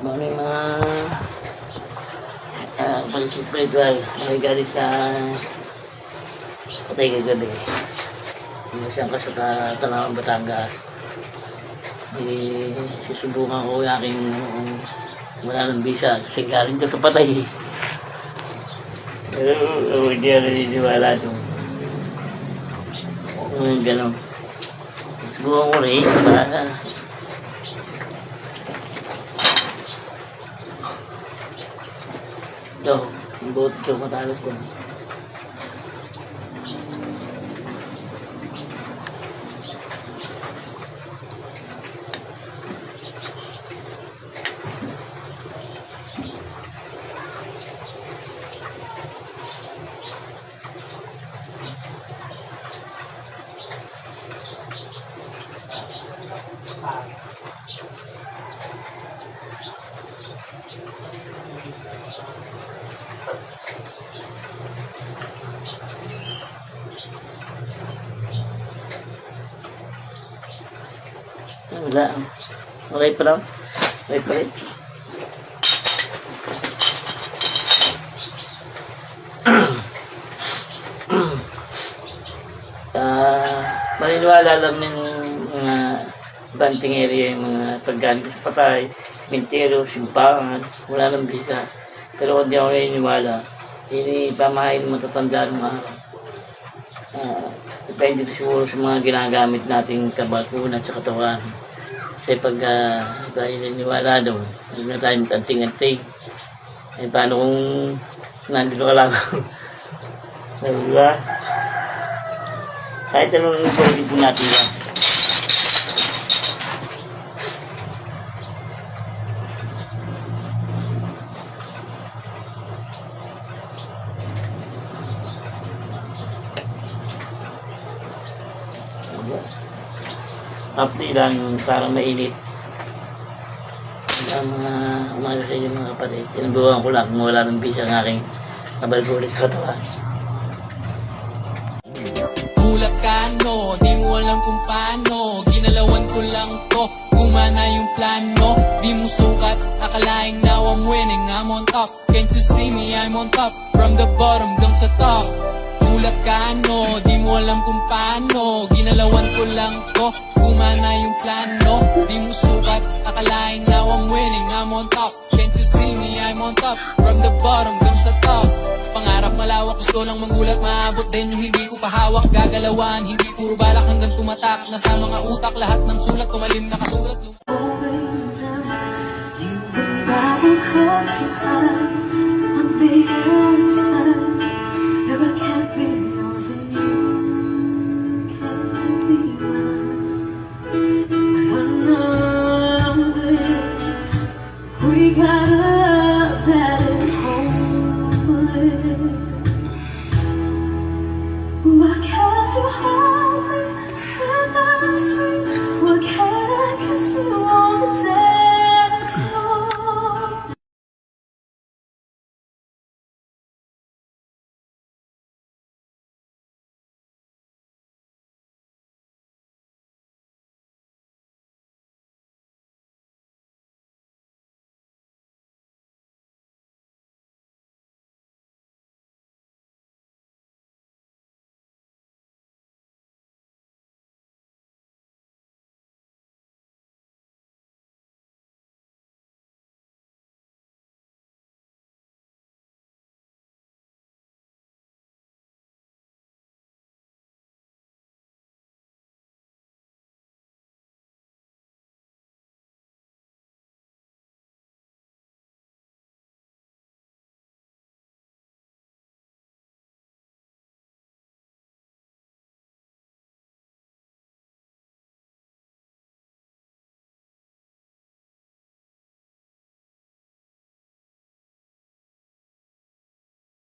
May mga pag-surprise may galing sa patay kagabi. Siyang ka sa Talawang Batangas. Susubukan ko yung aking wala ng visa kasi galing ko sa patay. Pero hindi ako naniniwala ito. Gano'n. Subukan ko rin para ito, ang buot ito matalas ko. Wala. Okay pa lang. Okay pa rin. Maniniwala lang ng mga banting area, yung mga paggaling sa patay, mintero, simpangan, wala ng bisa. Pero kung di ako naniniwala, hindi pamahain matatanda ng araw. Depende siguro sa mga ginagamit nating kabakunan sa katawan. Kasi pag tayo naniniwala doon, hindi na tayo anting-anting. Eh paano kung nandito ka lang? Diba? Kahit anong pwede po natin yan. Update lang para mainit. Ang mga umaga sa inyo mga kapatid. Sinubukan ko lang kung wala ng bisa ng aking nabalbulit sa katawan. Gulat ka no, di mo alam kung paano. Ginalawan ko lang to, gumana yung plano. Di mo sukat, akalaing now I'm winning, I'm on top. Can't you see me, I'm on top. From the bottom hanggang sa top. Gulat ka no, di mo alam kung paano. Ginalawan ko lang to, gumana yung plano. Di mo sukat, akalaing now I'm winning, I'm on top. Can't you see me, I'm on top. From the bottom hanggang sa top. Pangarap malawak, gusto lang manggulat, maabot din yung hindi ko pahawak. Gagalawan, hindi puro balak hanggang tumatak. Nasa mga utak, lahat ng sulat, tumalim nakasulat. You and I will have to find